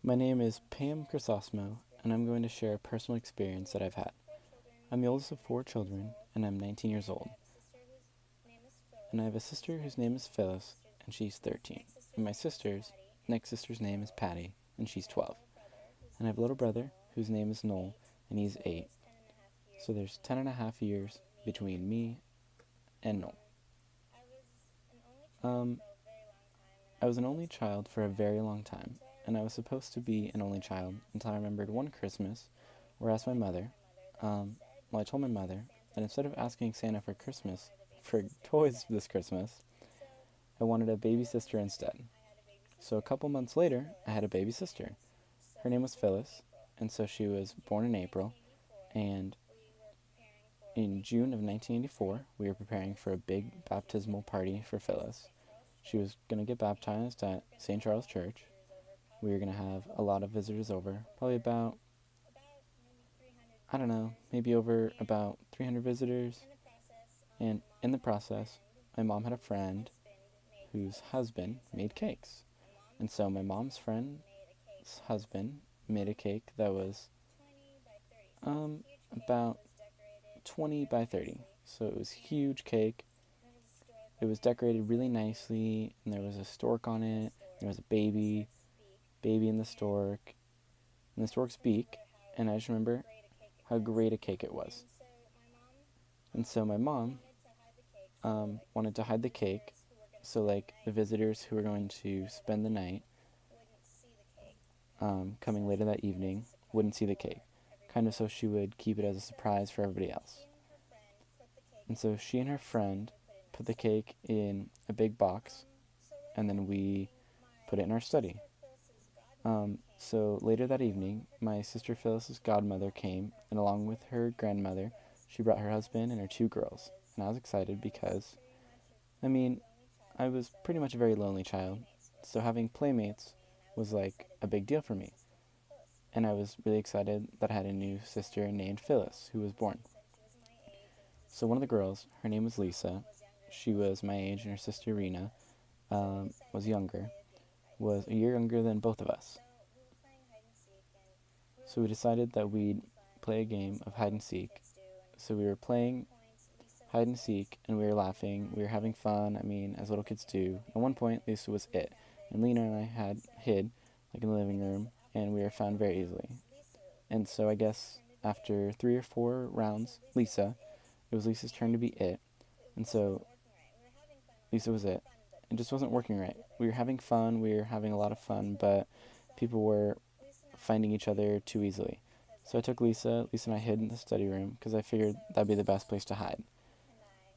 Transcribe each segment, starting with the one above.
My name is Pam Chrysosimo, and I'm going to share a personal experience that I've had. I'm the oldest of four children, and I'm 19 years old. And I have a sister whose name is Phyllis, and she's 13. And my next sister's name is Patty, and she's 12. And I have a little brother whose name is Noel, and he's 8. So there's 10 and a half years between me and Noel. Um, I was an only child for a very long time, and I was supposed to be an only child until I remembered one Christmas where I asked my mother, I told my mother that instead of asking Santa for toys this Christmas, I wanted a baby sister instead. So a couple months later, I had a baby sister. Her name was Phyllis, and so she was born in April, and in June of 1984, we were preparing for a big baptismal party for Phyllis. She was going to get baptized at St. Charles Church. We were going to have a lot of visitors over, probably about, I don't know, maybe over about 300 visitors. And in the process, my mom had a friend whose husband made cakes. And so my mom's friend's husband made a cake that was about 20 by 30. So it was a huge cake. It was decorated really nicely, and there was a stork on it. There was a baby in the stork, and the stork's beak. And I just remember how great a cake it was. And so my mom wanted to hide the cake, so like the visitors who were going to spend the night coming later that evening wouldn't see the cake, kind of so she would keep it as a surprise for everybody else. And so she and her friend put the cake in a big box, and then we put it in our study. So later that evening, my sister Phyllis's godmother came, and along with her grandmother, she brought her husband and her two girls. And I was excited because, I was pretty much a very lonely child, so having playmates was like a big deal for me. And I was really excited that I had a new sister named Phyllis, who was born. So one of the girls, her name was Lisa. She was my age, and her sister Rena was a year younger than both of us. So we decided that we'd play a game of hide and seek. So we were playing hide and seek, and we were laughing. We were having fun, as little kids do. At one point, Lisa was it, and Lena and I had hid, like in the living room, and we were found very easily. And so I guess after 3 or 4 rounds, it was Lisa's turn to be it. And so Lisa was it. It just wasn't working right. We were having fun, we were having a lot of fun, but people were finding each other too easily. So I took Lisa. Lisa and I hid in the study room because I figured that'd be the best place to hide.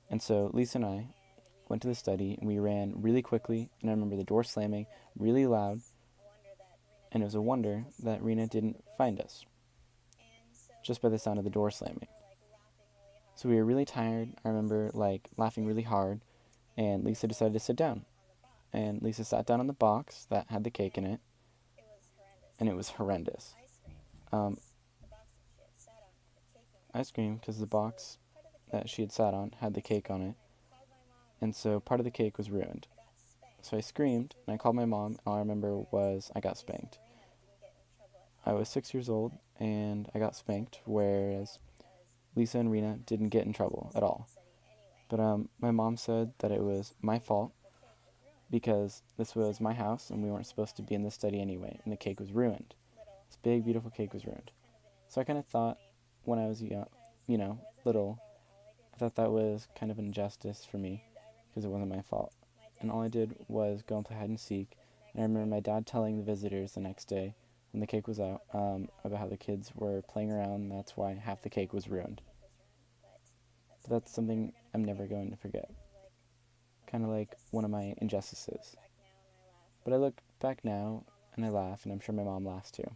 And so Lisa and I went to the study, and we ran really quickly, and I remember the door slamming really loud, and it was a wonder that Rena didn't find us just by the sound of the door slamming. So we were really tired. I remember laughing really hard, and Lisa decided to sit down. And Lisa sat down on the box that had the cake in it, and it was horrendous. Um, I screamed because the box that she had sat on had the cake on it, and so part of the cake was ruined. So I screamed, and I called my mom, and all I remember was I got spanked. I was 6 years old, and I got spanked, whereas Lisa and Rena didn't get in trouble at all. But my mom said that it was my fault because this was my house, and we weren't supposed to be in the study anyway, and the cake was ruined. This big, beautiful cake was ruined. So I kind of thought when I was young, little, I thought that was kind of an injustice for me because it wasn't my fault. And all I did was go and play hide and seek. And I remember my dad telling the visitors the next day when the cake was out about how the kids were playing around, and that's why half the cake was ruined. But that's something I'm never going to forget. Kind of like one of my injustices. But I look back now and I laugh, and I'm sure my mom laughs too.